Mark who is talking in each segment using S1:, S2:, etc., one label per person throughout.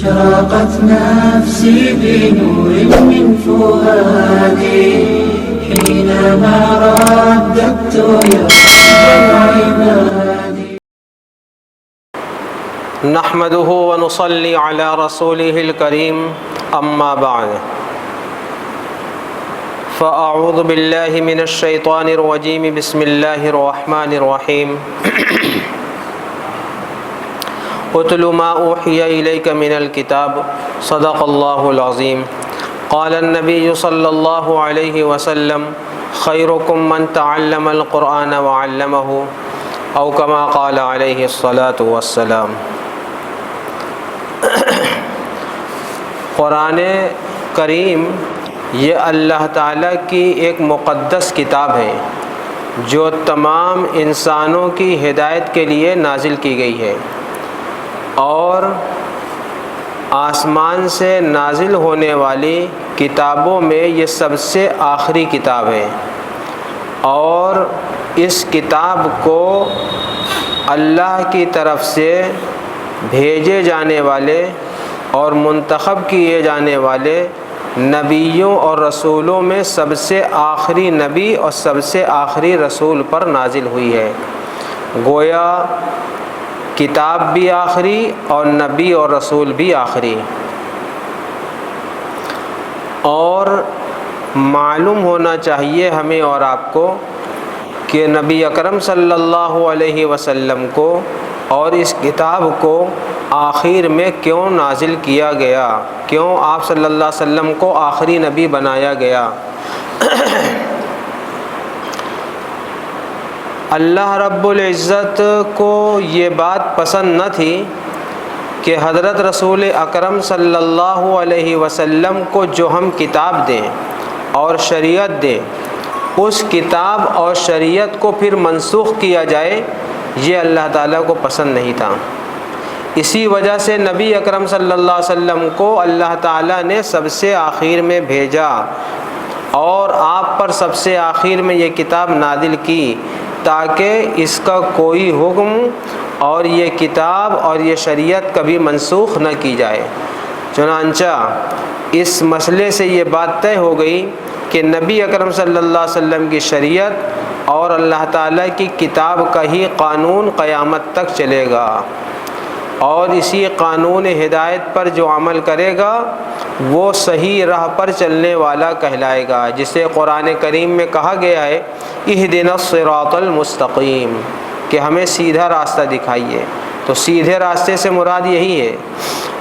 S1: أشرقت نفسي بنور من فؤادي حينما رددت يا رب العباد.
S2: نحمده ونصلي على رسوله الكريم اما بعد فاعوذ بالله من الشيطان الرجيم بسم الله الرحمن الرحيم اتل ما اوحي اليك من الكتاب صدق الله العظيم. قال النبي صلى الله عليه وسلم خيركم من تعلم القرآن وعلمه او كما قال عليه الصلاة والسلام. قرآن کریم یہ اللہ تعالیٰ کی ایک مقدس کتاب ہے جو تمام انسانوں کی ہدایت کے لیے نازل کی گئی ہے، اور آسمان سے نازل ہونے والی کتابوں میں یہ سب سے آخری کتاب ہے، اور اس کتاب کو اللہ کی طرف سے بھیجے جانے والے اور منتخب کیے جانے والے نبیوں اور رسولوں میں سب سے آخری نبی اور سب سے آخری رسول پر نازل ہوئی ہے. گویا کتاب بھی آخری اور نبی اور رسول بھی آخری. اور معلوم ہونا چاہیے ہمیں اور آپ کو کہ نبی اکرم صلی اللہ علیہ وسلم کو اور اس کتاب کو آخر میں کیوں نازل کیا گیا، کیوں آپ صلی اللہ علیہ وسلم کو آخری نبی بنایا گیا. اللہ رب العزت کو یہ بات پسند نہ تھی کہ حضرت رسول اکرم صلی اللہ علیہ وسلم کو جو ہم کتاب دیں اور شریعت دیں، اس کتاب اور شریعت کو پھر منسوخ کیا جائے، یہ اللہ تعالیٰ کو پسند نہیں تھا. اسی وجہ سے نبی اکرم صلی اللہ علیہ وسلم کو اللہ تعالیٰ نے سب سے آخر میں بھیجا اور آپ پر سب سے آخر میں یہ کتاب نازل کی، تاکہ اس کا کوئی حکم اور یہ کتاب اور یہ شریعت کبھی منسوخ نہ کی جائے. چنانچہ اس مسئلے سے یہ بات طے ہو گئی کہ نبی اکرم صلی اللہ علیہ وسلم کی شریعت اور اللہ تعالیٰ کی کتاب کا ہی قانون قیامت تک چلے گا، اور اسی قانون ہدایت پر جو عمل کرے گا وہ صحیح راہ پر چلنے والا کہلائے گا، جسے قرآن کریم میں کہا گیا ہے اہدنا الصراط المستقیم، کہ ہمیں سیدھا راستہ دکھائیے. تو سیدھے راستے سے مراد یہی ہے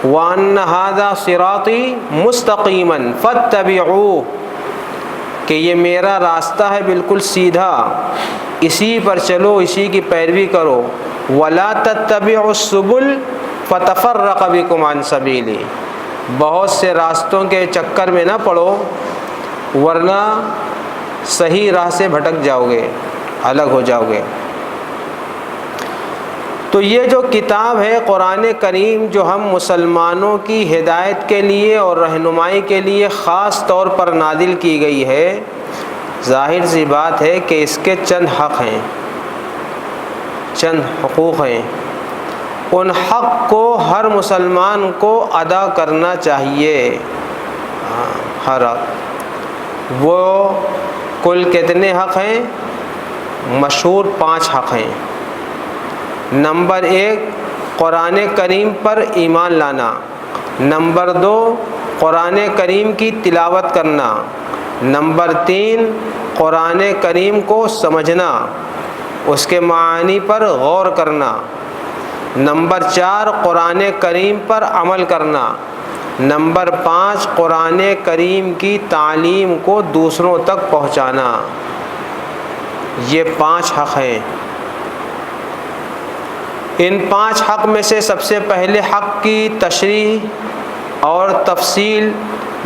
S2: وَأَنَّ هَذَا صِرَاطِي مُسْتَقِيمًا فَاتَّبِعُوهُ، کہ یہ میرا راستہ ہے بالکل سیدھا، اسی پر چلو، اسی کی پیروی کرو. وَلَا تَتَّبِعُوا السُّبُلَ فَتَفَرَّقَ بِكُمْ عَنْ سَبِيلِهِ، بہت سے راستوں کے چکر میں نہ پڑو ورنہ صحیح راہ سے بھٹک جاؤ گے، الگ ہو جاؤ گے. تو یہ جو کتاب ہے قرآن کریم، جو ہم مسلمانوں کی ہدایت کے لیے اور رہنمائی کے لیے خاص طور پر نازل کی گئی ہے، ظاہر سی بات ہے کہ اس کے چند حق ہیں، چند حقوق ہیں. ان حق کو ہر مسلمان کو ادا کرنا چاہیے. ہر حق، وہ کل کتنے حق ہیں؟ مشہور 5 حق ہیں. نمبر 1 قرآن کریم پر ایمان لانا. نمبر 2 قرآن کریم کی تلاوت کرنا. نمبر 3 قرآن کریم کو سمجھنا، اس کے معانی پر غور کرنا. نمبر 4 قرآن کریم پر عمل کرنا. نمبر 5 قرآن کریم کی تعلیم کو دوسروں تک پہنچانا. یہ 5 حق ہیں. ان 5 حق میں سے سب سے پہلے حق کی تشریح اور تفصیل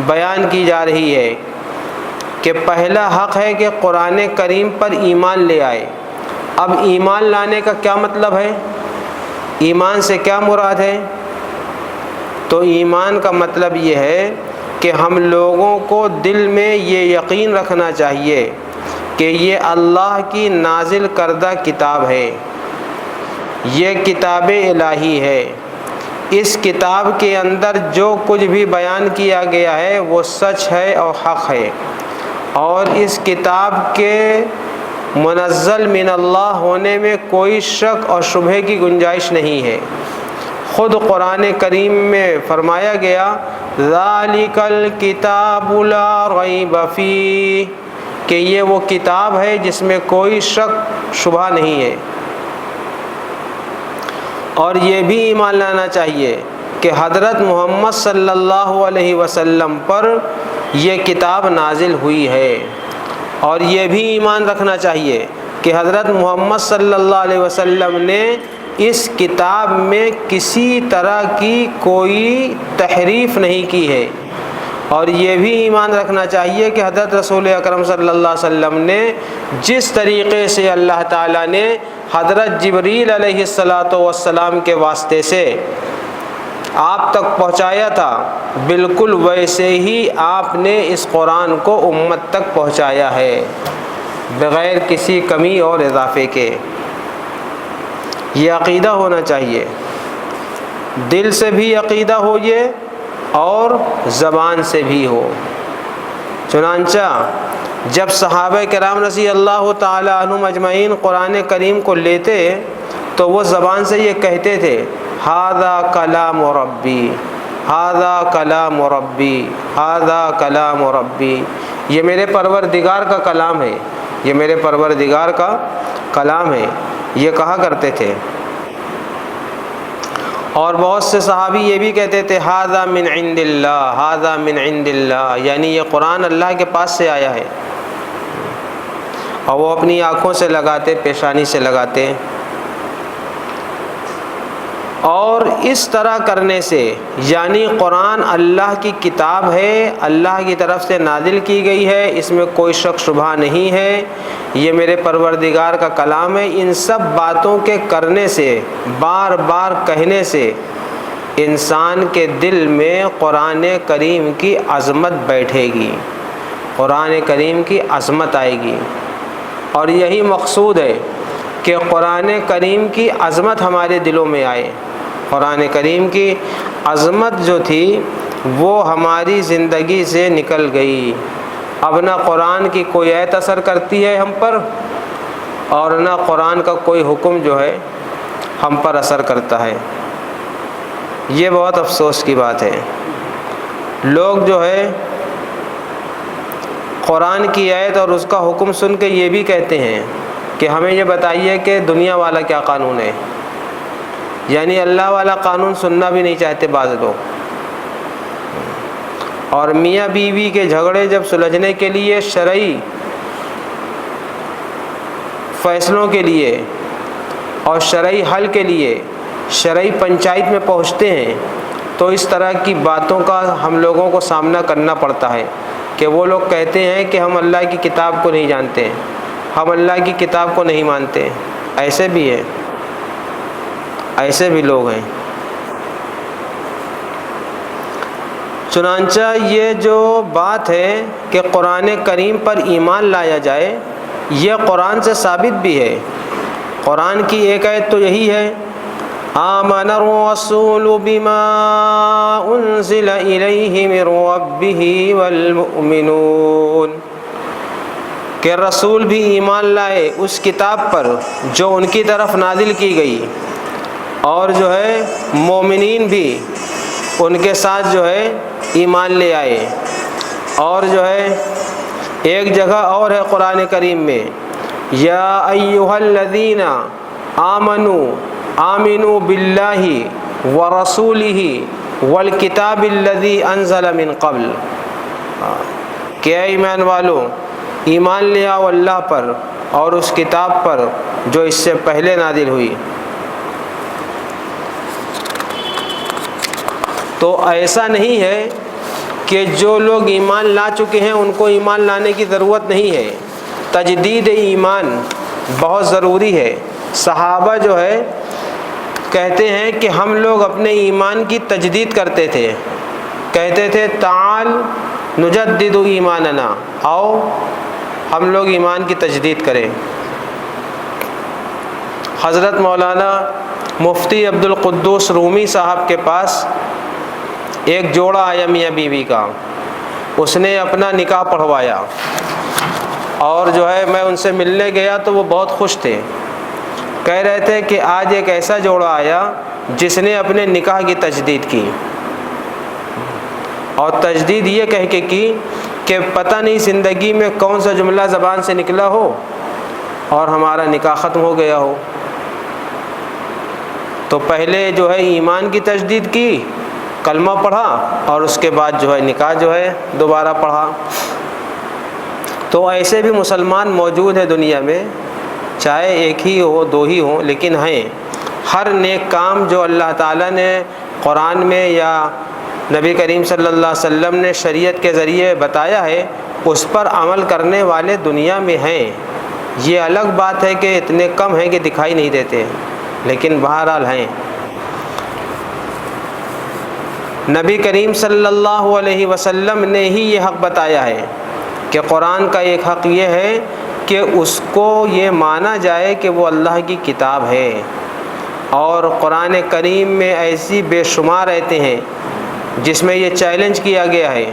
S2: بیان کی جا رہی ہے کہ پہلا حق ہے کہ قرآن کریم پر ایمان لے آئے. اب ایمان لانے کا کیا مطلب ہے؟ ایمان سے کیا مراد ہے؟ تو ایمان کا مطلب یہ ہے کہ ہم لوگوں کو دل میں یہ یقین رکھنا چاہیے کہ یہ اللہ کی نازل کردہ کتاب ہے، یہ کتاب الہی ہے، اس کتاب کے اندر جو کچھ بھی بیان کیا گیا ہے وہ سچ ہے اور حق ہے، اور اس کتاب کے منزل من اللہ ہونے میں کوئی شک اور شبہے کی گنجائش نہیں ہے۔ خود قرآن کریم میں فرمایا گیا ذالک الکتاب لا ریب فیہ، کہ یہ وہ کتاب ہے جس میں کوئی شک شبہ نہیں ہے۔ اور یہ بھی ایمان لانا چاہیے کہ حضرت محمد صلی اللہ علیہ وسلم پر یہ کتاب نازل ہوئی ہے، اور یہ بھی ایمان رکھنا چاہیے کہ حضرت محمد صلی اللہ علیہ وسلم نے اس کتاب میں کسی طرح کی کوئی تحریف نہیں کی ہے، اور یہ بھی ایمان رکھنا چاہیے کہ حضرت رسول اکرم صلی اللہ علیہ وسلم نے جس طریقے سے اللہ تعالیٰ نے حضرت جبریل علیہ السلام کے واسطے سے آپ تک پہنچایا تھا، بالکل ویسے ہی آپ نے اس قرآن کو امت تک پہنچایا ہے، بغیر کسی کمی اور اضافے کے۔ یہ عقیدہ ہونا چاہیے، دل سے بھی عقیدہ ہو یہ اور زبان سے بھی ہو۔ چنانچہ جب صحابہ کرام رضی اللہ تعالی عنہم اجمعین قرآن کریم کو لیتے تو وہ زبان سے یہ کہتے تھے ھذا کلام ربی، ھذا کلام ربی، ھذا کلام ربی، یہ میرے پروردگار کا کلام ہے، یہ میرے پروردگار کا کلام ہے، یہ کہا کرتے تھے۔ اور بہت سے صحابی یہ بھی کہتے تھے ھذا من عند اللہ، ھذا من عند اللہ، یعنی یہ قرآن اللہ کے پاس سے آیا ہے، اور وہ اپنی آنکھوں سے لگاتے، پیشانی سے لگاتے۔ اور اس طرح کرنے سے یعنی قرآن اللہ کی کتاب ہے، اللہ کی طرف سے نازل کی گئی ہے، اس میں کوئی شک شبہ نہیں ہے، یہ میرے پروردگار کا کلام ہے، ان سب باتوں کے کرنے سے، بار بار کہنے سے انسان کے دل میں قرآن کریم کی عظمت بیٹھے گی، قرآن کریم کی عظمت آئے گی۔ اور یہی مقصود ہے کہ قرآن کریم کی عظمت ہمارے دلوں میں آئے۔ قرآن کریم کی عظمت جو تھی وہ ہماری زندگی سے نکل گئی، اب نہ قرآن کی کوئی آیت اثر کرتی ہے ہم پر، اور نہ قرآن کا کوئی حکم جو ہے ہم پر اثر کرتا ہے۔ یہ بہت افسوس کی بات ہے۔ لوگ جو ہے قرآن کی آیت اور اس کا حکم سن کے یہ بھی کہتے ہیں کہ ہمیں یہ بتائیے کہ دنیا والا کیا قانون ہے، یعنی اللہ والا قانون سننا بھی نہیں چاہتے بعض لوگ۔ اور میاں بیوی کے جھگڑے جب سلجھنے کے لیے شرعی فیصلوں کے لیے اور شرعی حل کے لیے شرعی پنچایت میں پہنچتے ہیں تو اس طرح کی باتوں کا ہم لوگوں کو سامنا کرنا پڑتا ہے کہ وہ لوگ کہتے ہیں کہ ہم اللہ کی کتاب کو نہیں جانتے، ہم اللہ کی کتاب کو نہیں مانتے۔ ایسے بھی ہیں، ایسے بھی لوگ ہیں۔ چنانچہ یہ جو بات ہے کہ قرآن کریم پر ایمان لایا جائے، یہ قرآن سے ثابت بھی ہے۔ قرآن کی ایک آیت تو یہی ہے آمن الرسول بما انزل الیہ من ربہ والمؤمنون، کہ رسول بھی ایمان لائے اس کتاب پر جو ان کی طرف نازل کی گئی، اور جو ہے مومنین بھی ان کے ساتھ جو ہے ایمان لے آئے۔ اور جو ہے ایک جگہ اور ہے قرآن کریم میں یا ایھا الذین آمنوا آمنوا باللہ ورسولہ والکتاب الذی انزل من قبل، کہ اے ایمان والو ایمان لے آؤ اللہ پر اور اس کتاب پر جو اس سے پہلے نازل ہوئی۔ تو ایسا نہیں ہے کہ جو لوگ ایمان لا چکے ہیں ان کو ایمان لانے کی ضرورت نہیں ہے، تجدید ایمان بہت ضروری ہے۔ صحابہ جو ہے کہتے ہیں کہ ہم لوگ اپنے ایمان کی تجدید کرتے تھے، کہتے تھے تعال نجدد ایماننا، آؤ ہم لوگ ایمان کی تجدید کریں۔ حضرت مولانا مفتی عبدالقدوس رومی صاحب کے پاس ایک جوڑا آیا میاں بیوی کا، اس نے اپنا نکاح پڑھوایا، اور جو ہے میں ان سے ملنے گیا تو وہ بہت خوش تھے، کہہ رہے تھے کہ آج ایک ایسا جوڑا آیا جس نے اپنے نکاح کی تجدید کی، اور تجدید یہ کہہ کے کی کہ پتہ نہیں زندگی میں کون سا جملہ زبان سے نکلا ہو اور ہمارا نکاح ختم ہو گیا ہو۔ تو پہلے جو ہے ایمان کی تجدید کی، کلمہ پڑھا، اور اس کے بعد جو ہے نکاح جو ہے دوبارہ پڑھا۔ تو ایسے بھی مسلمان موجود ہیں دنیا میں، چاہے ایک ہی ہو دو ہی ہوں، لیکن ہیں۔ ہر نیک کام جو اللہ تعالیٰ نے قرآن میں یا نبی کریم صلی اللہ علیہ وسلم نے شریعت کے ذریعے بتایا ہے، اس پر عمل کرنے والے دنیا میں ہیں۔ یہ الگ بات ہے کہ اتنے کم ہیں کہ دکھائی نہیں دیتے، لیکن بہرحال ہیں۔ نبی کریم صلی اللہ علیہ وسلم نے ہی یہ حق بتایا ہے کہ قرآن کا ایک حق یہ ہے کہ اس کو یہ مانا جائے کہ وہ اللہ کی کتاب ہے، اور قرآن کریم میں ایسی بے شمار آیتیں ہیں جس میں یہ چیلنج کیا گیا ہے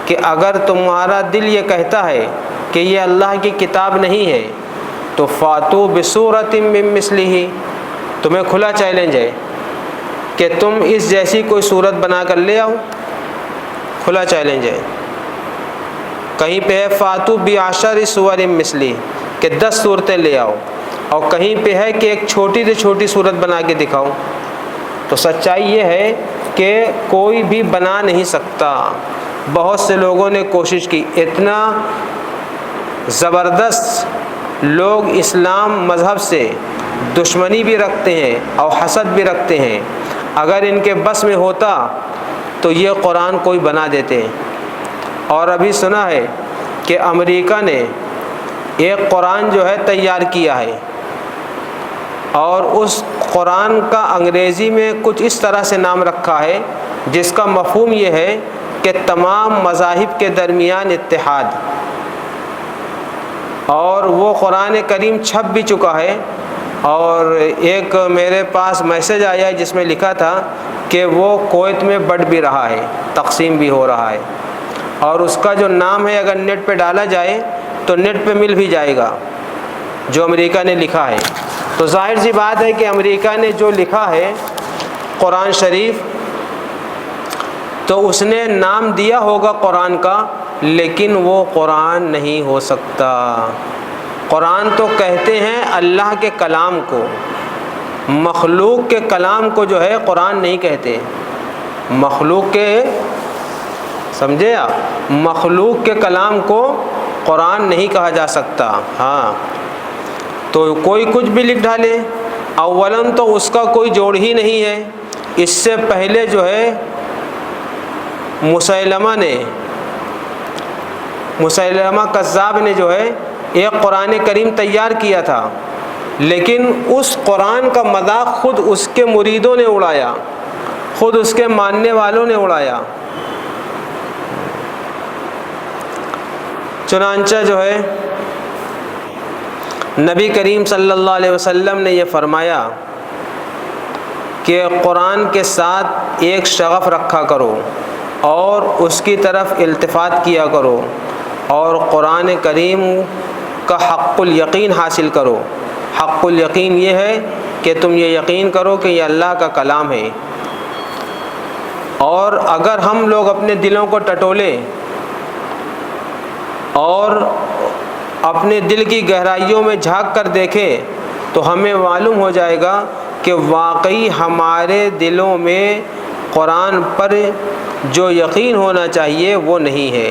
S2: کہ اگر تمہارا دل یہ کہتا ہے کہ یہ اللہ کی کتاب نہیں ہے تو فاتو بصورۃ من مثلہ، تمہیں کھلا چیلنج ہے کہ تم اس جیسی کوئی صورت بنا کر لے آؤ، کھلا چیلنج ہے۔ کہیں پہ ہے فاتو بعشر سور مثلی، کہ 10 صورتیں لے آؤ، اور کہیں پہ ہے کہ ایک چھوٹی سے چھوٹی صورت بنا کے دکھاؤ۔ تو سچائی یہ ہے کہ کوئی بھی بنا نہیں سکتا۔ بہت سے لوگوں نے کوشش کی، اتنا زبردست لوگ اسلام مذہب سے دشمنی بھی رکھتے ہیں اور حسد بھی رکھتے ہیں، اگر ان کے بس میں ہوتا تو یہ قرآن کوئی بنا دیتے۔ اور ابھی سنا ہے کہ امریکہ نے ایک قرآن جو ہے تیار کیا ہے، اور اس قرآن کا انگریزی میں کچھ اس طرح سے نام رکھا ہے جس کا مفہوم یہ ہے کہ تمام مذاہب کے درمیان اتحاد، اور وہ قرآن کریم چھپ بھی چکا ہے۔ اور ایک میرے پاس میسج آیا ہے جس میں لکھا تھا کہ وہ کویت میں بڑھ بھی رہا ہے، تقسیم بھی ہو رہا ہے، اور اس کا جو نام ہے اگر نیٹ پہ ڈالا جائے تو نیٹ پہ مل بھی جائے گا جو امریکہ نے لکھا ہے۔ تو ظاہر سی بات ہے کہ امریکہ نے جو لکھا ہے قرآن شریف، تو اس نے نام دیا ہوگا قرآن کا، لیکن وہ قرآن نہیں ہو سکتا۔ قرآن تو کہتے ہیں اللہ کے کلام کو، مخلوق کے کلام کو جو ہے قرآن نہیں کہتے۔ مخلوق کے، سمجھے آپ، مخلوق کے کلام کو قرآن نہیں کہا جا سکتا۔ ہاں، تو کوئی کچھ بھی لکھ ڈالے، اولاً تو اس کا کوئی جوڑ ہی نہیں ہے۔ اس سے پہلے جو ہے مسیلمہ کذاب نے جو ہے ایک قرآن کریم تیار کیا تھا، لیکن اس قرآن کا مذاق خود اس کے مریدوں نے اڑایا، خود اس کے ماننے والوں نے اڑایا۔ چنانچہ جو ہے نبی کریم صلی اللہ علیہ وسلم نے یہ فرمایا کہ قرآن کے ساتھ ایک شغف رکھا کرو اور اس کی طرف التفات کیا کرو، اور قرآن کریم کا حق الیقین حاصل کرو۔ حق الیقین یہ ہے کہ تم یہ یقین کرو کہ یہ اللہ کا کلام ہے۔ اور اگر ہم لوگ اپنے دلوں کو ٹٹولیں اور اپنے دل کی گہرائیوں میں جھانک کر دیکھیں تو ہمیں معلوم ہو جائے گا کہ واقعی ہمارے دلوں میں قرآن پر جو یقین ہونا چاہیے وہ نہیں ہے۔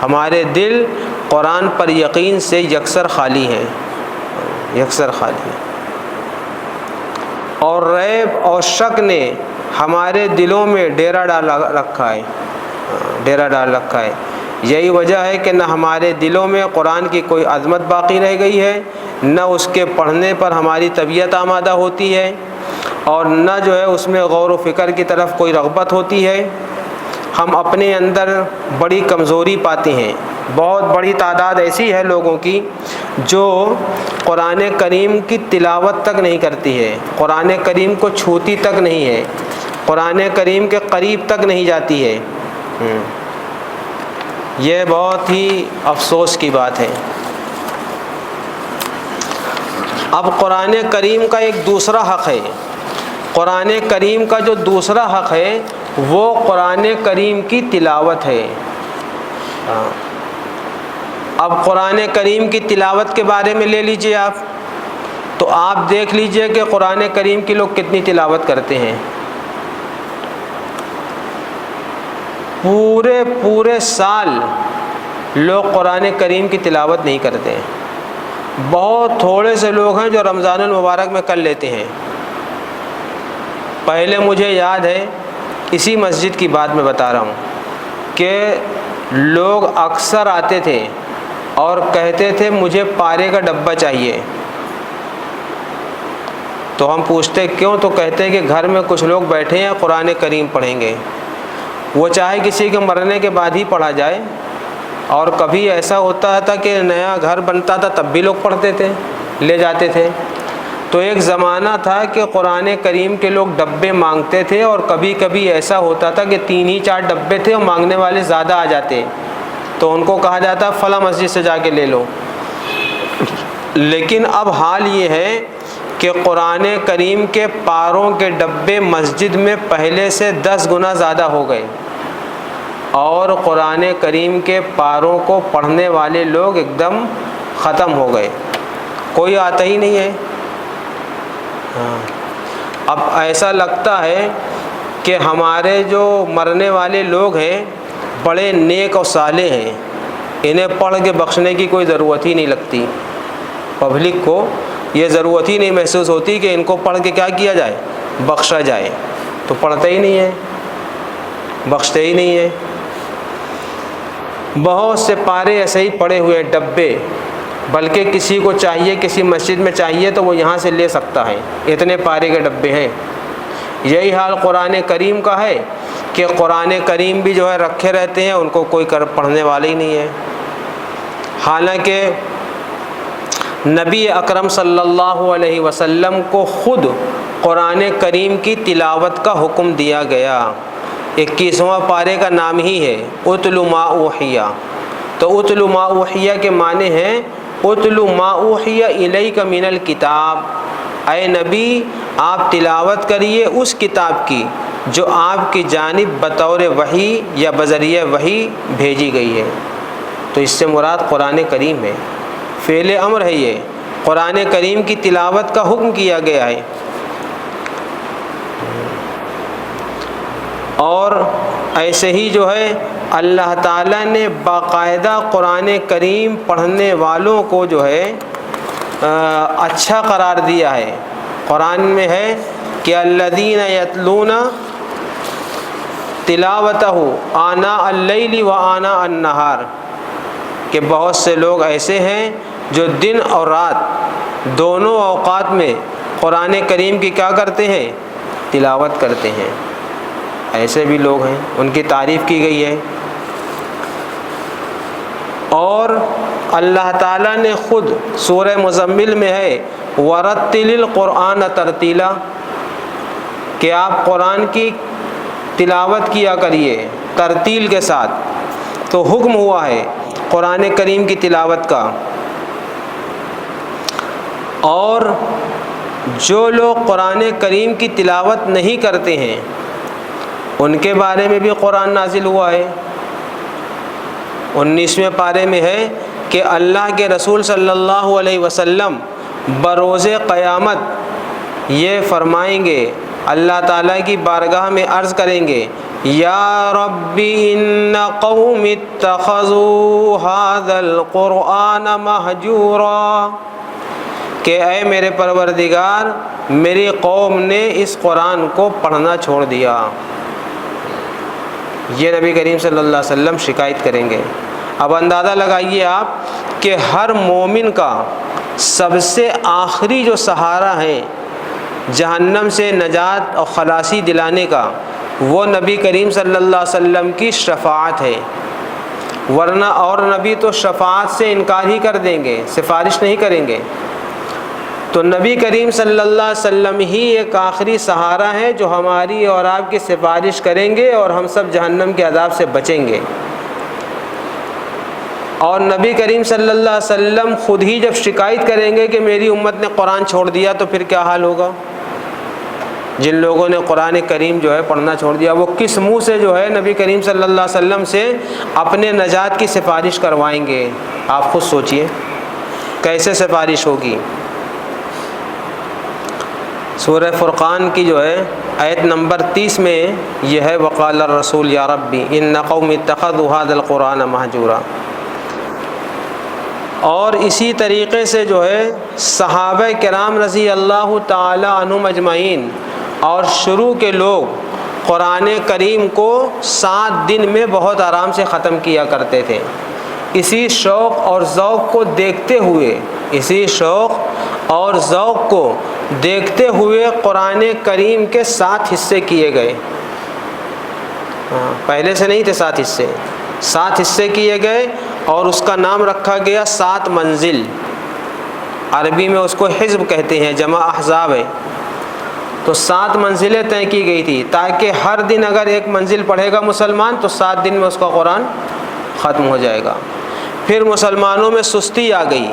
S2: ہمارے دل قرآن پر یقین سے یکسر خالی ہیں، یکسر خالی ہیں، اور ریب اور شک نے ہمارے دلوں میں ڈیرا ڈال رکھا ہے۔ یہی وجہ ہے کہ نہ ہمارے دلوں میں قرآن کی کوئی عظمت باقی رہ گئی ہے، نہ اس کے پڑھنے پر ہماری طبیعت آمادہ ہوتی ہے، اور نہ جو ہے اس میں غور و فکر کی طرف کوئی رغبت ہوتی ہے۔ ہم اپنے اندر بڑی کمزوری پاتے ہیں، بہت بڑی تعداد ایسی ہے لوگوں کی جو قرآن کریم کی تلاوت تک نہیں کرتی ہے، قرآن کریم کو چھوتی تک نہیں ہے، قرآن کریم کے قریب تک نہیں جاتی ہے۔ یہ بہت ہی افسوس کی بات ہے۔ اب قرآن کریم کا ایک دوسرا حق ہے، قرآن کریم کا جو دوسرا حق ہے وہ قرآن کریم کی تلاوت ہے۔ اب قرآن کریم کی تلاوت کے بارے میں لے لیجئے آپ، تو آپ دیکھ لیجئے کہ قرآن کریم کی لوگ کتنی تلاوت کرتے ہیں۔ پورے سال لوگ قرآن کریم کی تلاوت نہیں کرتے ہیں۔ بہت تھوڑے سے لوگ ہیں جو رمضان المبارک میں کر لیتے ہیں۔ پہلے مجھے یاد ہے، اسی مسجد کی بات میں بتا رہا ہوں، کہ لوگ اکثر آتے تھے اور کہتے تھے مجھے پارے کا ڈبہ چاہیے۔ تو ہم پوچھتے کیوں؟ تو کہتے ہیں کہ گھر میں کچھ لوگ بیٹھے ہیں قرآن کریم پڑھیں گے۔ وہ چاہے کسی کے مرنے کے بعد ہی پڑھا جائے، اور کبھی ایسا ہوتا تھا کہ نیا گھر بنتا تھا تب بھی لوگ پڑھتے تھے، لے جاتے تھے۔ تو ایک زمانہ تھا کہ قرآن کریم کے لوگ ڈبے مانگتے تھے، اور کبھی کبھی ایسا ہوتا تھا کہ 3 ہی 4 ڈبے تھے اور مانگنے والے زیادہ آ جاتے، تو ان کو کہا جاتا فلاں مسجد سے جا کے لے لو۔ لیکن اب حال یہ ہے کہ قرآن کریم کے پاروں کے ڈبے مسجد میں پہلے سے 10 گنا زیادہ ہو گئے، اور قرآن کریم کے پاروں کو پڑھنے والے لوگ ایک دم ختم ہو گئے، کوئی آتا ہی نہیں ہے۔ اب ایسا لگتا ہے کہ ہمارے جو مرنے والے لوگ ہیں بڑے نیک اور صالح ہیں، انہیں پڑھ کے بخشنے کی کوئی ضرورت ہی نہیں لگتی۔ پبلک کو یہ ضرورت ہی نہیں محسوس ہوتی کہ ان کو پڑھ کے کیا کیا جائے، بخشا جائے، تو پڑھتے ہی نہیں ہیں، بخشتے ہی نہیں ہیں۔ بہت سے پارے ایسے ہی پڑے ہوئے ڈبے، بلکہ کسی کو چاہیے، کسی مسجد میں چاہیے تو وہ یہاں سے لے سکتا ہے، اتنے پارے کے ڈبے ہیں۔ یہی حال قرآن کریم کا ہے کہ قرآن کریم بھی جو ہے رکھے رہتے ہیں، ان کو کوئی پڑھنے والا ہی نہیں ہے۔ حالانکہ نبی اکرم صلی اللہ علیہ وسلم کو خود قرآن کریم کی تلاوت کا حکم دیا گیا۔ 21واں پارے کا نام ہی ہے اتل ما اوحی۔ تو اتل ما اوحی کے معنی ہیں اتل ما اوحی الیک من الکتاب، اے نبی آپ تلاوت کریے اس کتاب کی جو آپ کی جانب بطور وحی یا بذریعہ وحی بھیجی گئی ہے۔ تو اس سے مراد قرآن کریم ہے، فعل امر ہے، یہ قرآن کریم کی تلاوت کا حکم کیا گیا ہے۔ اور ایسے ہی جو ہے اللہ تعالیٰ نے باقاعدہ قرآن کریم پڑھنے والوں کو جو ہے اچھا قرار دیا ہے۔ قرآن میں ہے کہ الذین یتلون تلاوتہ آناء اللیل و آناء النہار، کہ بہت سے لوگ ایسے ہیں جو دن اور رات دونوں اوقات میں قرآن کریم کی کیا کرتے ہیں، تلاوت کرتے ہیں۔ ایسے بھی لوگ ہیں، ان کی تعریف کی گئی ہے۔ اور اللہ تعالیٰ نے خود سورہ مزمل میں ہے وَرَتِّلِ الْقُرْآنَ تَرْتِیلًا، کہ آپ قرآن کی تلاوت کیا کریے ترتیل کے ساتھ۔ تو حکم ہوا ہے قرآن کریم کی تلاوت کا۔ اور جو لوگ قرآن کریم کی تلاوت نہیں کرتے ہیں ان کے بارے میں بھی قرآن نازل ہوا ہے۔ 19ویں پارے میں ہے کہ اللہ کے رسول صلی اللہ علیہ وسلم بروز قیامت یہ فرمائیں گے، اللہ تعالیٰ کی بارگاہ میں عرض کریں گے یا ربی ان قوم اتخذوا هذا القرآن مہجورا، کہ اے میرے پروردگار میری قوم نے اس قرآن کو پڑھنا چھوڑ دیا۔ یہ نبی کریم صلی اللہ علیہ وسلم شکایت کریں گے۔ اب اندازہ لگائیے آپ کہ ہر مومن کا سب سے آخری جو سہارا ہے جہنم سے نجات اور خلاصی دلانے کا، وہ نبی کریم صلی اللہ علیہ وسلم کی شفاعت ہے۔ ورنہ اور نبی تو شفاعت سے انکار ہی کر دیں گے، سفارش نہیں کریں گے۔ تو نبی کریم صلی اللہ علیہ وسلم ہی ایک آخری سہارا ہے جو ہماری اور آپ کی سفارش کریں گے اور ہم سب جہنم کے عذاب سے بچیں گے۔ اور نبی کریم صلی اللہ علیہ وسلم خود ہی جب شکایت کریں گے کہ میری امت نے قرآن چھوڑ دیا تو پھر کیا حال ہوگا؟ جن لوگوں نے قرآن کریم جو ہے پڑھنا چھوڑ دیا، وہ کس منہ سے جو ہے نبی کریم صلی اللہ علیہ وسلم سے اپنے نجات کی سفارش کروائیں گے؟ آپ خود سوچئے کیسے سفارش ہوگی۔ سورہ فرقان کی جو ہے آیت نمبر 30 میں یہ ہے وقال الرسول یا ربی ان قوم اتخذوا هذا القرآن مہجورا۔ اور اسی طریقے سے جو ہے صحابہ کرام رضی اللہ تعالی عنہم اجمعین اور شروع کے لوگ قرآن کریم کو 7 دن میں بہت آرام سے ختم کیا کرتے تھے۔ اسی شوق اور ذوق کو دیکھتے ہوئے قرآن کریم کے 7 حصے کیے گئے۔ پہلے سے نہیں تھے 7 حصے، 7 حصے کیے گئے اور اس کا نام رکھا گیا 7 منزل۔ عربی میں اس کو حزب کہتے ہیں، جمع احزاب ہے۔ تو 7 منزلیں طے کی گئی تھی تاکہ ہر دن اگر ایک منزل پڑھے گا مسلمان تو 7 دن میں اس کا قرآن ختم ہو جائے گا۔ پھر مسلمانوں میں سستی آ گئی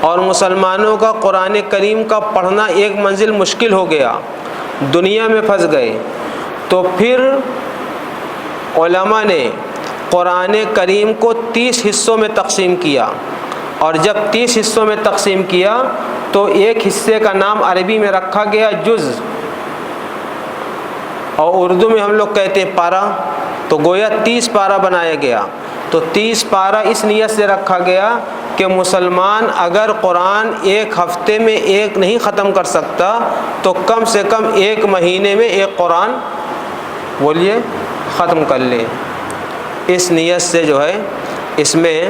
S2: اور مسلمانوں کا قرآن کریم کا پڑھنا ایک منزل مشکل ہو گیا، دنیا میں پھنس گئے۔ تو پھر علماء نے قرآن کریم کو 30 حصوں میں تقسیم کیا، اور جب 30 حصوں میں تقسیم کیا تو ایک حصے کا نام عربی میں رکھا گیا جز، اور اردو میں ہم لوگ کہتے ہیں پارہ، تو گویا 30 پارہ بنایا گیا۔ تو 30 پارہ اس نیت سے رکھا گیا کہ مسلمان اگر قرآن ایک ہفتے میں ایک نہیں ختم کر سکتا تو کم سے کم ایک مہینے میں ایک قرآن بولیے ختم کر لے۔ اس نیت سے جو ہے اس میں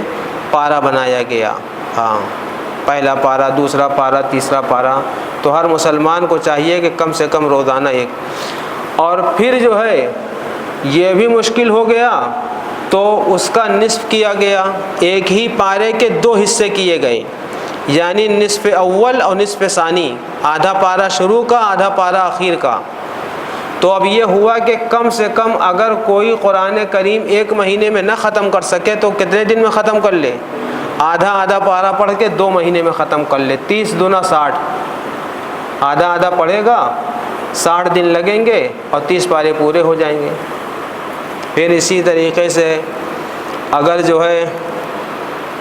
S2: پارہ بنایا گیا، پہلا پارہ، دوسرا پارہ، تیسرا پارہ۔ تو ہر مسلمان کو چاہیے کہ کم سے کم روزانہ ایک۔ اور پھر جو ہے یہ بھی مشکل ہو گیا تو اس کا نصف کیا گیا، ایک ہی پارے کے 2 حصے کیے گئے، یعنی نصف اول اور نصف ثانی، آدھا پارہ شروع کا آدھا پارہ آخر کا۔ تو اب یہ ہوا کہ کم سے کم اگر کوئی قرآن کریم ایک مہینے میں نہ ختم کر سکے تو کتنے دن میں ختم کر لے؟ آدھا پارہ پڑھ کے 2 مہینے میں ختم کر لے۔ 30 دونا 60، آدھا پڑھے گا 60 دن لگیں گے اور 30 پارے پورے ہو جائیں گے۔ پھر اسی طریقے سے اگر جو ہے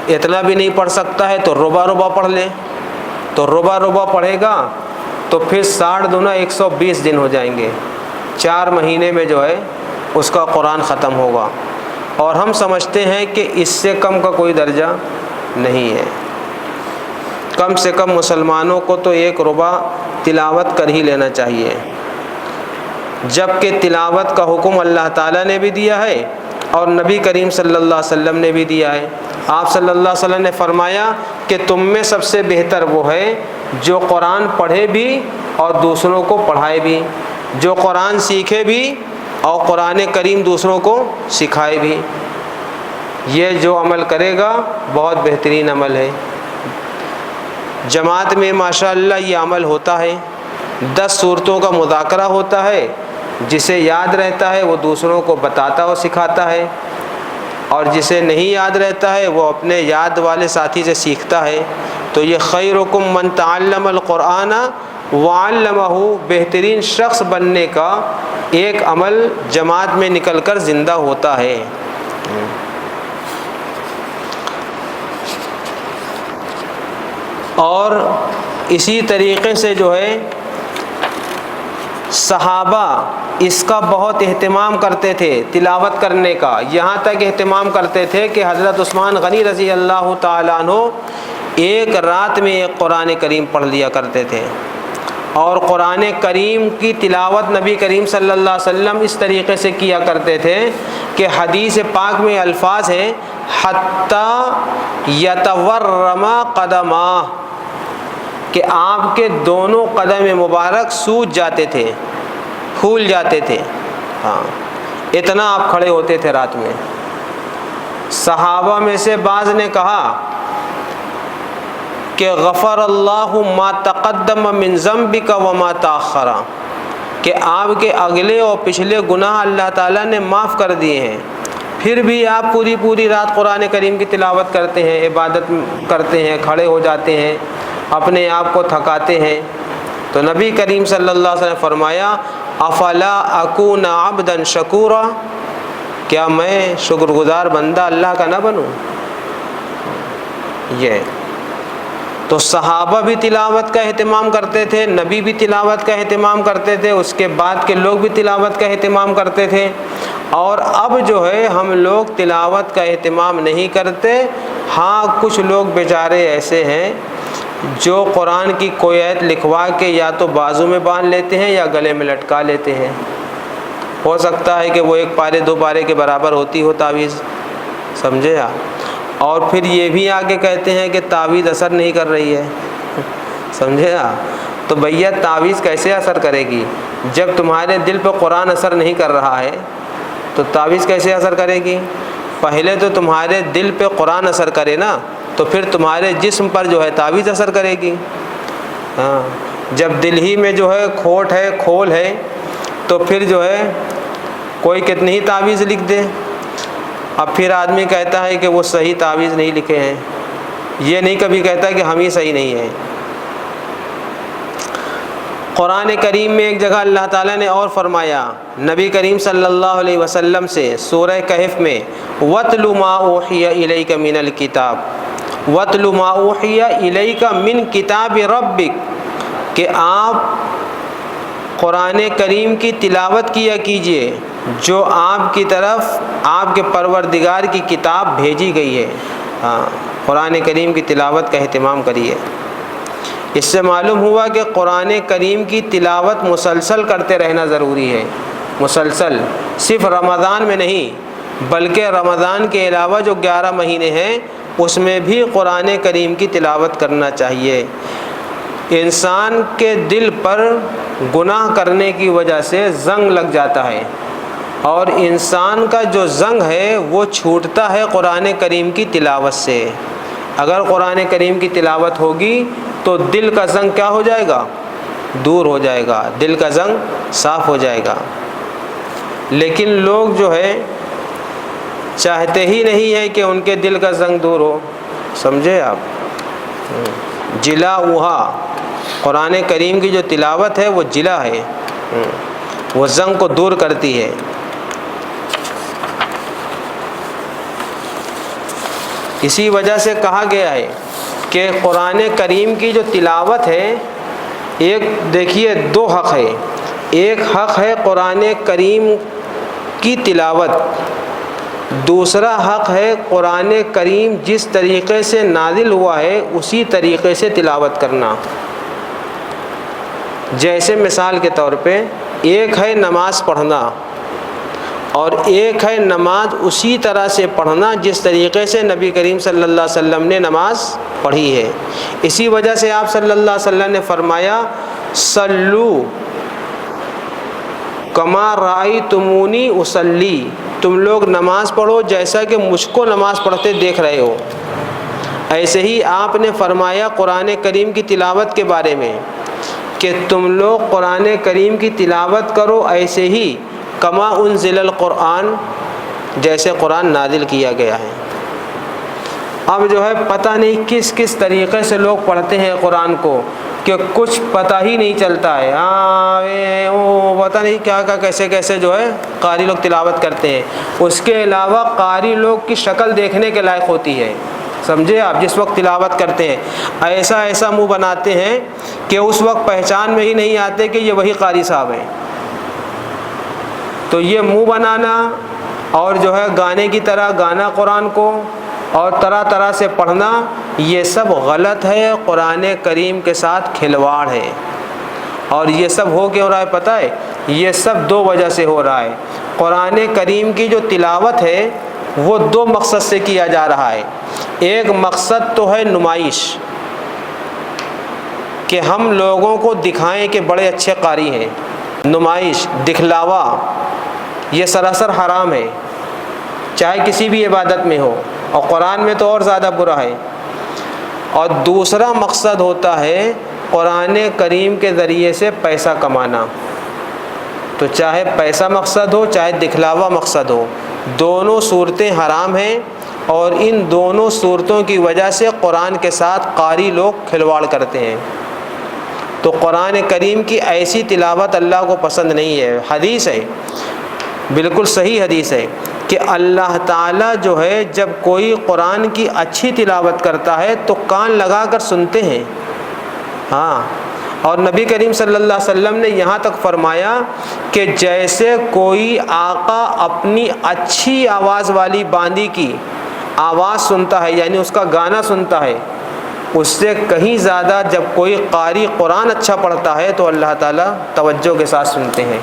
S2: اتنا بھی نہیں پڑھ سکتا ہے تو ربع پڑھ لے، تو ربع پڑھے گا تو پھر 60 دونا 120 دن ہو جائیں گے، 4 مہینے میں جو ہے اس کا قرآن ختم ہوگا۔ اور ہم سمجھتے ہیں کہ اس سے کم کا کوئی درجہ نہیں ہے۔ کم سے کم مسلمانوں کو تو 1 ربع تلاوت کر ہی لینا چاہیے، جبکہ تلاوت کا حکم اللہ تعالیٰ نے بھی دیا ہے اور نبی کریم صلی اللہ علیہ وسلم نے بھی دیا ہے۔ آپ صلی اللہ علیہ وسلم نے فرمایا کہ تم میں سب سے بہتر وہ ہے جو قرآن پڑھے بھی اور دوسروں کو پڑھائے بھی، جو قرآن سیکھے بھی اور قرآن کریم دوسروں کو سکھائے بھی۔ یہ جو عمل کرے گا بہت بہترین عمل ہے۔ جماعت میں ماشاءاللہ یہ عمل ہوتا ہے، 10 سورتوں کا مذاکرہ ہوتا ہے، جسے یاد رہتا ہے وہ دوسروں کو بتاتا اور سکھاتا ہے، اور جسے نہیں یاد رہتا ہے وہ اپنے یاد والے ساتھی سے سیکھتا ہے۔ تو یہ خیرکم من تعلم القرآن وعلمہ، بہترین شخص بننے کا ایک عمل جماعت میں نکل کر زندہ ہوتا ہے۔ اور اسی طریقے سے جو ہے صحابہ اس کا بہت اہتمام کرتے تھے تلاوت کرنے کا، یہاں تک اہتمام کرتے تھے کہ حضرت عثمان غنی رضی اللہ تعالیٰ عنہ ایک رات میں ایک قرآن کریم پڑھ لیا کرتے تھے۔ اور قرآن کریم کی تلاوت نبی کریم صلی اللہ علیہ وسلم اس طریقے سے کیا کرتے تھے کہ حدیث پاک میں الفاظ ہیں حتی یتورم قدماہ، کہ آپ کے دونوں قدم مبارک سوج جاتے تھے، پھول جاتے تھے، اتنا آپ کھڑے ہوتے تھے رات میں۔ صحابہ میں سے بعض نے کہا کہ غفر اللہ ما تقدم من ذنبک وما تاخر، کہ آپ کے اگلے اور پچھلے گناہ اللہ تعالیٰ نے معاف کر دیے ہیں، پھر بھی آپ پوری رات قرآن کریم کی تلاوت کرتے ہیں، عبادت کرتے ہیں، کھڑے ہو جاتے ہیں، اپنے آپ کو تھکاتے ہیں۔ تو نبی کریم صلی اللہ علیہ وسلم نے فرمایا افلا اکون عبدا شکورا، کیا میں شکر گزار بندہ اللہ کا نہ بنوں؟ یہ تو صحابہ بھی تلاوت کا اہتمام کرتے تھے، نبی بھی تلاوت کا اہتمام کرتے تھے، اس کے بعد کے لوگ بھی تلاوت کا اہتمام کرتے تھے، اور اب جو ہے ہم لوگ تلاوت کا اہتمام نہیں کرتے۔ ہاں کچھ لوگ بیچارے ایسے ہیں جو قرآن کی کوئی آیت لکھوا کے یا تو بازو میں باندھ لیتے ہیں یا گلے میں لٹکا لیتے ہیں، ہو سکتا ہے کہ وہ 1 پارے 2 پارے کے برابر ہوتی ہو تعویذ، سمجھے آپ، اور پھر یہ بھی آگے کہتے ہیں کہ تعویذ اثر نہیں کر رہی ہے، سمجھے آپ۔ تو بھیا تعویذ کیسے اثر کرے گی جب تمہارے دل پہ قرآن اثر نہیں کر رہا ہے؟ تو تعویذ کیسے اثر کرے گی؟ پہلے تو تمہارے دل پہ قرآن اثر کرے نا، تو پھر تمہارے جسم پر جو ہے تعویذ اثر کرے گی۔ ہاں جب دل ہی میں جو ہے کھوٹ ہے، کھول ہے، تو پھر جو ہے کوئی کتنی ہی تعویذ لکھ دے، اب پھر آدمی کہتا ہے کہ وہ صحیح تعویذ نہیں لکھے ہیں، یہ نہیں کبھی کہتا کہ ہم ہی صحیح نہیں ہیں۔ قرآن کریم میں ایک جگہ اللہ تعالیٰ نے اور فرمایا نبی کریم صلی اللہ علیہ وسلم سے سورہ کہف میں وَاتْلُ مَا أُوحِيَ إِلَيْكَ مِنَ الْكِتَابِ وَاتْلُ مَا أُوحِيَ إِلَيْكَ مِنْ كِتَابِ رَبِّكَ، کہ آپ قرآن کریم کی تلاوت کیا کیجئے جو آپ کی طرف آپ کے پروردگار کی کتاب بھیجی گئی ہے۔ ہاں قرآن کریم کی تلاوت کا اہتمام کریے۔ اس سے معلوم ہوا کہ قرآن کریم کی تلاوت مسلسل کرتے رہنا ضروری ہے، مسلسل، صرف رمضان میں نہیں بلکہ رمضان کے علاوہ جو 11 مہینے ہیں اس میں بھی قرآن کریم کی تلاوت کرنا چاہیے۔ انسان کے دل پر گناہ کرنے کی وجہ سے زنگ لگ جاتا ہے، اور انسان کا جو زنگ ہے وہ چھوٹتا ہے قرآن کریم کی تلاوت سے۔ اگر قرآن کریم کی تلاوت ہوگی تو دل کا زنگ کیا ہو جائے گا؟ دور ہو جائے گا، دل کا زنگ صاف ہو جائے گا۔ لیکن لوگ جو ہے چاہتے ہی نہیں ہے کہ ان کے دل کا زنگ دور ہو، سمجھے آپ۔ جلا وہا، قرآن کریم کی جو تلاوت ہے وہ جلا ہے، وہ زنگ کو دور کرتی ہے۔ اسی وجہ سے کہا گیا ہے کہ قرآن کریم کی جو تلاوت ہے، ایک دیکھیے 2 حق ہے، ایک حق ہے قرآن کریم کی تلاوت، دوسرا حق ہے قرآن کریم جس طریقے سے نازل ہوا ہے اسی طریقے سے تلاوت کرنا۔ جیسے مثال کے طور پہ ایک ہے نماز پڑھنا اور ایک ہے نماز اسی طرح سے پڑھنا جس طریقے سے نبی کریم صلی اللہ علیہ وسلم نے نماز پڑھی ہے۔ اسی وجہ سے آپ صلی اللہ علیہ وسلم نے فرمایا صلو کما رأیتمونی اصلی، تم لوگ نماز پڑھو جیسا کہ مجھ کو نماز پڑھتے دیکھ رہے ہو۔ ایسے ہی آپ نے فرمایا قرآن کریم کی تلاوت کے بارے میں کہ تم لوگ قرآن کریم کی تلاوت کرو ایسے ہی کما انزل القرآن، جیسے قرآن نازل کیا گیا ہے۔ اب جو ہے پتہ نہیں کس کس طریقے سے لوگ پڑھتے ہیں قرآن کو کہ کچھ پتہ ہی نہیں چلتا ہے، پتہ نہیں کیا کیسے کیسے جو ہے قاری لوگ تلاوت کرتے ہیں۔ اس کے علاوہ قاری لوگ کی شکل دیکھنے کے لائق ہوتی ہے، سمجھے آپ۔ جس وقت تلاوت کرتے ہیں ایسا منہ بناتے ہیں کہ اس وقت پہچان میں ہی نہیں آتے کہ یہ وہی قاری صاحب ہیں۔ تو یہ منہ بنانا اور جو ہے گانے کی طرح گانا قرآن کو اور طرح طرح سے پڑھنا، یہ سب غلط ہے، قرآن کریم کے ساتھ کھلواڑ ہے۔ اور یہ سب ہو کیوں رہا ہے پتہ ہے؟ یہ سب 2 وجہ سے ہو رہا ہے۔ قرآن کریم کی جو تلاوت ہے وہ 2 مقصد سے کیا جا رہا ہے۔ ایک مقصد تو ہے نمائش، کہ ہم لوگوں کو دکھائیں کہ بڑے اچھے قاری ہیں، نمائش، دکھلاوا، یہ سراسر حرام ہے۔ چاہے کسی بھی عبادت میں ہو، اور قرآن میں تو اور زیادہ برا ہے۔ اور دوسرا مقصد ہوتا ہے قرآن کریم کے ذریعے سے پیسہ کمانا، تو چاہے پیسہ مقصد ہو چاہے دکھلاوا مقصد ہو، دونوں صورتیں حرام ہیں، اور ان دونوں صورتوں کی وجہ سے قرآن کے ساتھ قاری لوگ کھلواڑ کرتے ہیں۔ تو قرآن کریم کی ایسی تلاوت اللہ کو پسند نہیں ہے۔ حدیث ہے، بالکل صحیح حدیث ہے کہ اللہ تعالیٰ جو ہے جب کوئی قرآن کی اچھی تلاوت کرتا ہے تو کان لگا کر سنتے ہیں۔ ہاں، اور نبی کریم صلی اللہ علیہ وسلم نے یہاں تک فرمایا کہ جیسے کوئی آقا اپنی اچھی آواز والی باندی کی آواز سنتا ہے، یعنی اس کا گانا سنتا ہے، اس سے کہیں زیادہ جب کوئی قاری قرآن اچھا پڑھتا ہے تو اللہ تعالیٰ توجہ کے ساتھ سنتے ہیں۔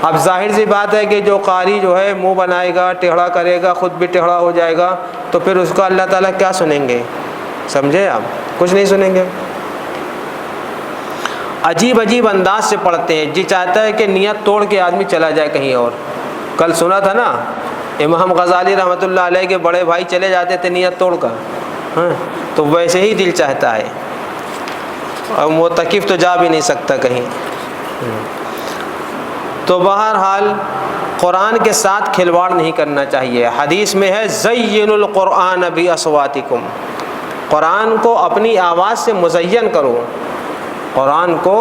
S2: اب ظاہر سی بات ہے کہ جو قاری جو ہے منہ بنائے گا، ٹیڑھا کرے گا، خود بھی ٹیڑھا ہو جائے گا، تو پھر اس کا اللہ تعالیٰ کیا سنیں گے؟ سمجھے آپ؟ کچھ نہیں سنیں گے۔ عجیب عجیب انداز سے پڑھتے ہیں، جی چاہتا ہے کہ نیت توڑ کے آدمی چلا جائے کہیں اور۔ کل سنا تھا نا امام غزالی رحمۃ اللہ علیہ کے بڑے بھائی چلے جاتے تھے نیت توڑ کر، ہاں، تو ویسے ہی دل چاہتا ہے، اور معتکف تو جا بھی نہیں سکتا کہیں۔ تو بہرحال قرآن کے ساتھ کھلواڑ نہیں کرنا چاہیے۔ حدیث میں ہے زین القرآن باصواتکم، قرآن کو اپنی آواز سے مزین کرو، قرآن کو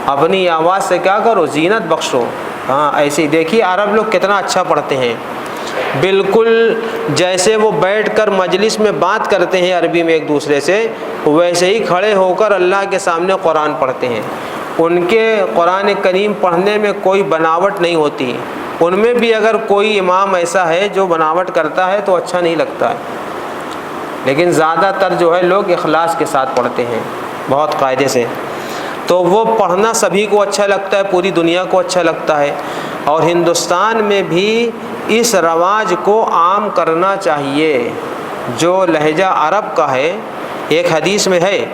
S2: اپنی آواز سے کیا کرو؟ زینت بخشو۔ ہاں، ایسے ہی دیکھیے عرب لوگ کتنا اچھا پڑھتے ہیں، بالکل جیسے وہ بیٹھ کر مجلس میں بات کرتے ہیں عربی میں ایک دوسرے سے، ویسے ہی کھڑے ہو کر اللہ کے سامنے قرآن پڑھتے ہیں۔ ان کے قرآن کریم پڑھنے میں کوئی بناوٹ نہیں ہوتی، ان میں بھی اگر کوئی امام ایسا ہے جو بناوٹ کرتا ہے تو اچھا نہیں لگتا ہے، لیکن زیادہ تر جو ہے لوگ اخلاص کے ساتھ پڑھتے ہیں، بہت قاعدے سے۔ تو وہ پڑھنا سبھی کو اچھا لگتا ہے، پوری دنیا کو اچھا لگتا ہے، اور ہندوستان میں بھی اس رواج کو عام کرنا چاہیے جو لہجہ عرب کا ہے۔ ایک حدیث میں ہے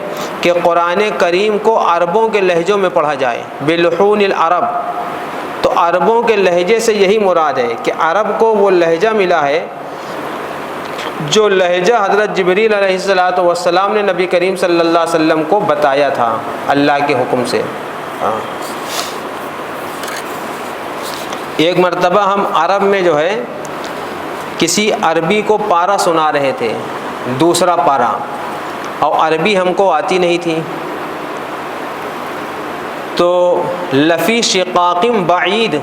S2: کہ قرآن کریم کو عربوں کے لہجوں میں پڑھا جائے، بلحون العرب۔ تو عربوں کے لہجے سے یہی مراد ہے کہ عرب کو وہ لہجہ ملا ہے جو لہجہ حضرت جبریل علیہ السلام نے نبی کریم صلی اللہ علیہ وسلم کو بتایا تھا اللہ کے حکم سے۔ ایک مرتبہ ہم عرب میں جو ہے کسی عربی کو پارا سنا رہے تھے، دوسرا پارا، اور عربی ہم کو آتی نہیں تھی، تو لفی شقاقم بعید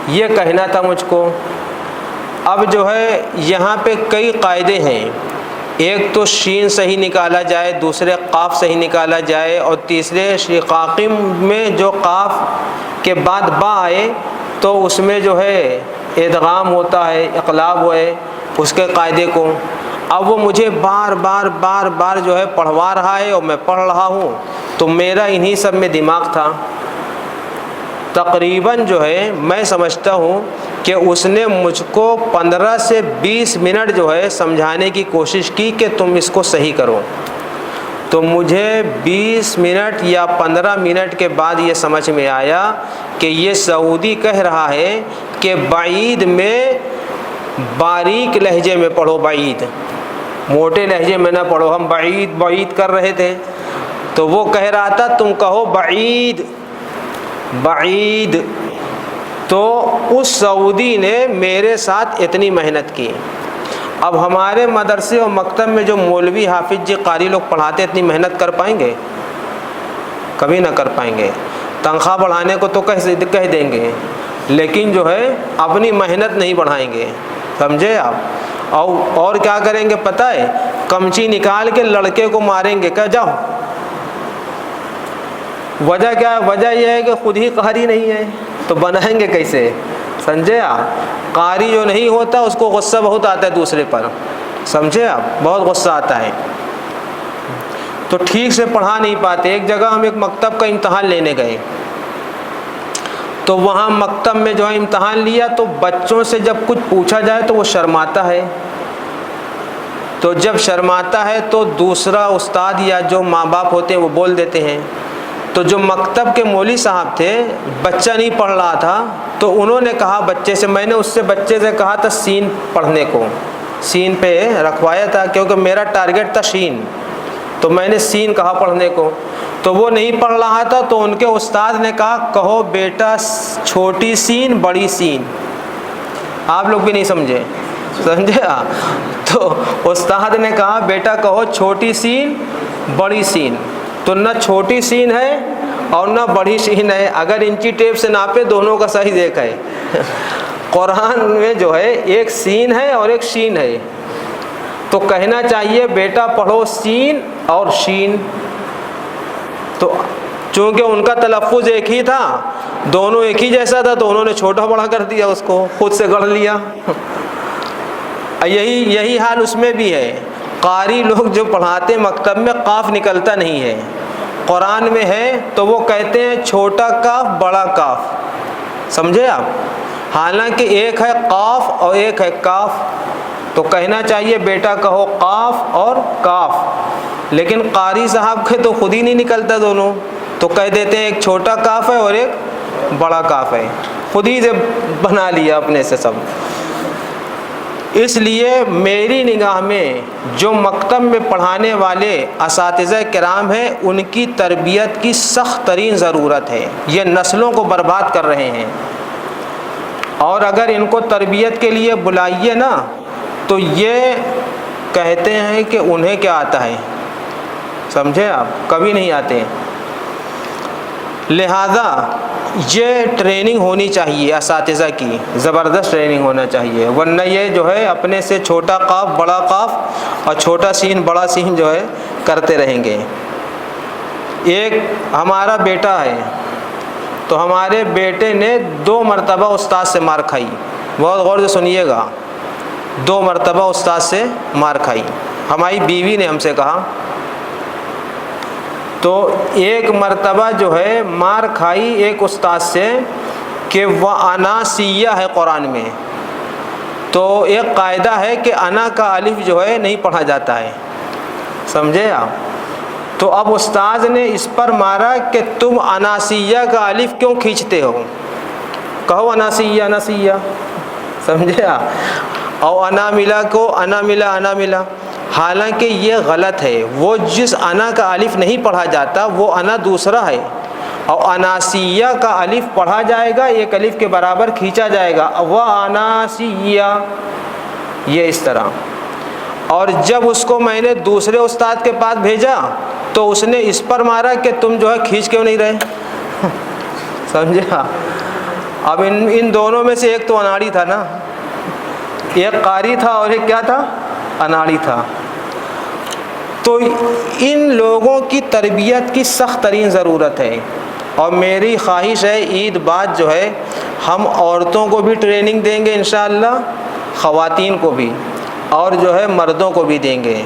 S2: یہ کہنا تھا مجھ کو۔ اب جو ہے یہاں پہ کئی قاعدے ہیں، ایک تو شین صحیح نکالا جائے، دوسرے قاف صحیح نکالا جائے، اور تیسرے شقاقم میں جو قاف کے بعد با آئے تو اس میں جو ہے ادغام ہوتا ہے، اقلاب ہوئے اس کے قاعدے کو۔ اب وہ مجھے بار بار جو ہے پڑھوا رہا ہے اور میں پڑھ رہا ہوں، تو میرا انہی سب میں دماغ تھا۔ تقریباً جو ہے میں سمجھتا ہوں کہ اس نے مجھ کو 15 سے 20 منٹ جو ہے سمجھانے کی کوشش کی کہ تم اس کو صحیح کرو۔ تو مجھے 20 منٹ یا 15 منٹ کے بعد یہ سمجھ میں آیا کہ یہ سعودی کہہ رہا ہے کہ بعید میں باریک لہجے میں پڑھو، بعید موٹے لہجے میں نہ پڑھو۔ ہم بعید بعید کر رہے تھے، تو وہ کہہ رہا تھا تم کہو بعید بعید۔ تو اس سعودی نے میرے ساتھ اتنی محنت کی۔ اب ہمارے مدرسے اور مکتب میں جو مولوی حافظ جی قاری لوگ پڑھاتے اتنی محنت کر پائیں گے؟ کبھی نہ کر پائیں گے۔ تنخواہ بڑھانے کو تو کہہ دیں گے، لیکن جو ہے اپنی محنت نہیں بڑھائیں گے، سمجھے آپ؟ اور کیا کریں گے پتہ ہے؟ کمچی نکال کے لڑکے کو ماریں گے، کہ جاؤ۔ وجہ کیا ہے؟ وجہ یہ ہے کہ خود ہی قاری نہیں ہے تو بنائیں گے کیسے؟ سمجھے آپ؟ قاری جو نہیں ہوتا اس کو غصہ بہت آتا ہے دوسرے پر، سمجھے آپ؟ بہت غصہ آتا ہے، تو ٹھیک سے پڑھا نہیں پاتے۔ ایک جگہ ہم ایک مکتب کا امتحان لینے گئے، تو وہاں مکتب میں جو ہے امتحان لیا، تو بچوں سے جب کچھ پوچھا جائے تو وہ شرماتا ہے، تو جب شرماتا ہے تو دوسرا استاد یا جو ماں باپ ہوتے ہیں وہ بول دیتے ہیں، تو جو مکتب کے مولوی صاحب تھے، بچہ نہیں پڑھ رہا تھا، تو انہوں نے کہا بچے سے، میں نے اس سے بچے سے کہا تھا سین پڑھنے کو، سین پہ رکھوایا تھا کیونکہ میرا ٹارگٹ تھا شین، تو میں نے سین کہا پڑھنے کو، تو وہ نہیں پڑھ رہا تھا، تو ان کے استاد نے کہا کہو بیٹا چھوٹی سین بڑی سین۔ آپ لوگ بھی نہیں سمجھے تو استاد نے کہا بیٹا کہو چھوٹی سین بڑی سین، تو نہ چھوٹی سین ہے اور نہ بڑی سین ہے، اگر انچی ٹیپ سے ناپے دونوں کا صحیح دیکھا ہے۔ قرآن میں جو ہے ایک سین ہے اور ایک شین ہے، تو کہنا چاہیے بیٹا پڑھو سین اور شین، تو چونکہ ان کا تلفظ ایک ہی تھا، دونوں ایک ہی جیسا تھا، تو انہوں نے چھوٹا بڑا کر دیا، اس کو خود سے گڑھ لیا۔ یہی حال اس میں بھی ہے، قاری لوگ جو پڑھاتے مکتب میں قاف نکلتا نہیں ہے، قرآن میں ہے تو وہ کہتے ہیں چھوٹا کاف بڑا کاف، سمجھے آپ، حالانکہ ایک ہے قاف اور ایک ہے کاف، تو کہنا چاہیے بیٹا کہو قاف اور کاف، لیکن قاری صاحب کے تو خود ہی نہیں نکلتا دونوں، تو کہہ دیتے ہیں ایک چھوٹا کاف ہے اور ایک بڑا کاف ہے، خود ہی سے بنا لیا اپنے سے سب۔ اس لیے میری نگاہ میں جو مکتب میں پڑھانے والے اساتذہ کرام ہیں، ان کی تربیت کی سخت ترین ضرورت ہے، یہ نسلوں کو برباد کر رہے ہیں، اور اگر ان کو تربیت کے لیے بلائیے نا تو یہ کہتے ہیں کہ انہیں کیا آتا ہے، سمجھے آپ، کبھی نہیں آتے۔ لہذا یہ ٹریننگ ہونی چاہیے اساتذہ کی، زبردست ٹریننگ ہونا چاہیے، ورنہ یہ جو ہے اپنے سے چھوٹا قاف بڑا قاف اور چھوٹا سین بڑا سین جو ہے کرتے رہیں گے۔ ایک ہمارا بیٹا ہے، تو ہمارے بیٹے نے 2 مرتبہ استاد سے مار کھائی، بہت غور سے سنیے گا، 2 مرتبہ استاد سے مار کھائی، ہماری بیوی نے ہم سے کہا، تو ایک مرتبہ جو ہے مار کھائی ایک استاد سے کہ وہ اناسیہ ہے قرآن میں، تو ایک قاعدہ ہے کہ انا کا الف جو ہے نہیں پڑھا جاتا ہے، سمجھے آپ، تو اب استاد نے اس پر مارا کہ تم اناسیہ کا الف کیوں کھینچتے ہو، کہو اناسیہ اناسیہ، سمجھے آپ، اور انا ملا کو انا ملا انا ملا، حالانکہ یہ غلط ہے، وہ جس انا کا الف نہیں پڑھا جاتا وہ انا دوسرا ہے، اور اناسیہ کا الف پڑھا جائے گا، ایک الف کے برابر کھینچا جائے گا، وہ اناسیہ، یہ اس طرح۔ اور جب اس کو میں نے دوسرے استاد کے پاس بھیجا تو اس نے اس پر مارا کہ تم جو ہے کھینچ کیوں نہیں رہے، سمجھے۔ اب ان دونوں میں سے ایک تو اناڑی تھا نا، ایک قاری تھا اور ایک کیا تھا، اناڑی تھا۔ تو ان لوگوں کی تربیت کی سخت ترین ضرورت ہے، اور میری خواہش ہے عید بعد جو ہے ہم عورتوں کو بھی ٹریننگ دیں گے انشاءاللہ، خواتین کو بھی، اور جو ہے مردوں کو بھی دیں گے۔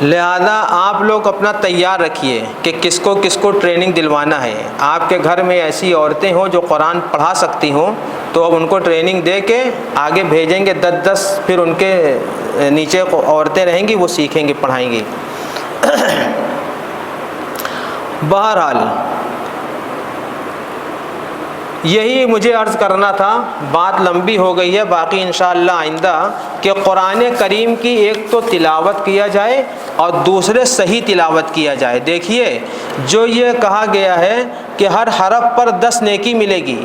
S2: لہذا آپ لوگ اپنا تیار رکھیے کہ کس کو ٹریننگ دلوانا ہے، آپ کے گھر میں ایسی عورتیں ہوں جو قرآن پڑھا سکتی ہوں تو اب ان کو ٹریننگ دے کے آگے بھیجیں گے، 10 پھر ان کے نیچے عورتیں رہیں گی، وہ سیکھیں گی پڑھائیں گی۔ بہرحال یہی مجھے عرض کرنا تھا، بات لمبی ہو گئی ہے، باقی انشاءاللہ آئندہ کہ قرآن کریم کی ایک تو تلاوت کیا جائے اور دوسرے صحیح تلاوت کیا جائے۔ دیکھیے جو یہ کہا گیا ہے کہ ہر حرف پر 10 نیکی ملے گی،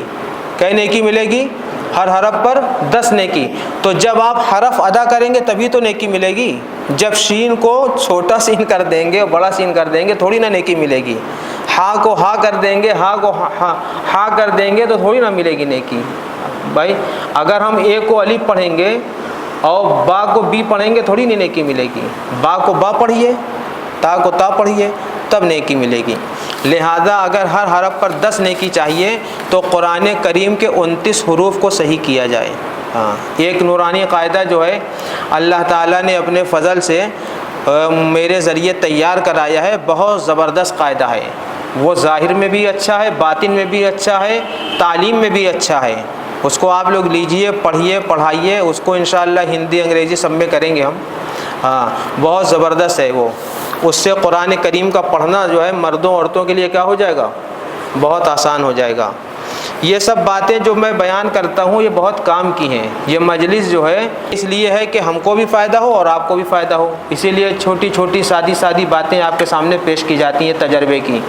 S2: کئی نیکی ملے گی، ہر حرف پر 10 نیکی، تو جب آپ حرف ادا کریں گے تبھی تو نیکی ملے گی، جب شین کو چھوٹا سین کر دیں گے اور بڑا سین کر دیں گے تھوڑی نہ نیکی ملے گی، ہا کو ہا کر دیں گے، ہا کو ہا کر دیں گے تو تھوڑی نہ ملے گی نیکی۔ بھائی اگر ہم اے کو الف پڑھیں گے اور با کو بی پڑھیں گے تھوڑی نہیں نیکی ملے گی، با کو با پڑھیے، تا کو تا پڑھیے تب نیکی ملے گی۔ لہذا اگر ہر حرف پر 10 نیکی چاہیے تو قرآن کریم کے 29 حروف کو صحیح کیا جائے۔ ایک نورانی قاعدہ جو ہے اللہ تعالیٰ نے اپنے فضل سے میرے ذریعے تیار کرایا ہے، بہت زبردست قاعدہ ہے، وہ ظاہر میں بھی اچھا ہے، باطن میں بھی اچھا ہے، تعلیم میں بھی اچھا ہے، اس کو آپ لوگ لیجئے، پڑھیے، پڑھائیے، اس کو انشاءاللہ ہندی انگریزی سب میں کریں گے ہم، بہت زبردست ہے وہ۔ اس سے قرآن کریم کا پڑھنا جو ہے مردوں عورتوں کے لیے کیا ہو جائے گا؟ بہت آسان ہو جائے گا۔ یہ سب باتیں جو میں بیان کرتا ہوں یہ بہت کام کی ہیں۔ یہ مجلس جو ہے اس لیے ہے کہ ہم کو بھی فائدہ ہو اور آپ کو بھی فائدہ ہو، اسی لیے چھوٹی چھوٹی سادی باتیں آپ کے سامنے پیش کی جاتی ہیں تجربے کی۔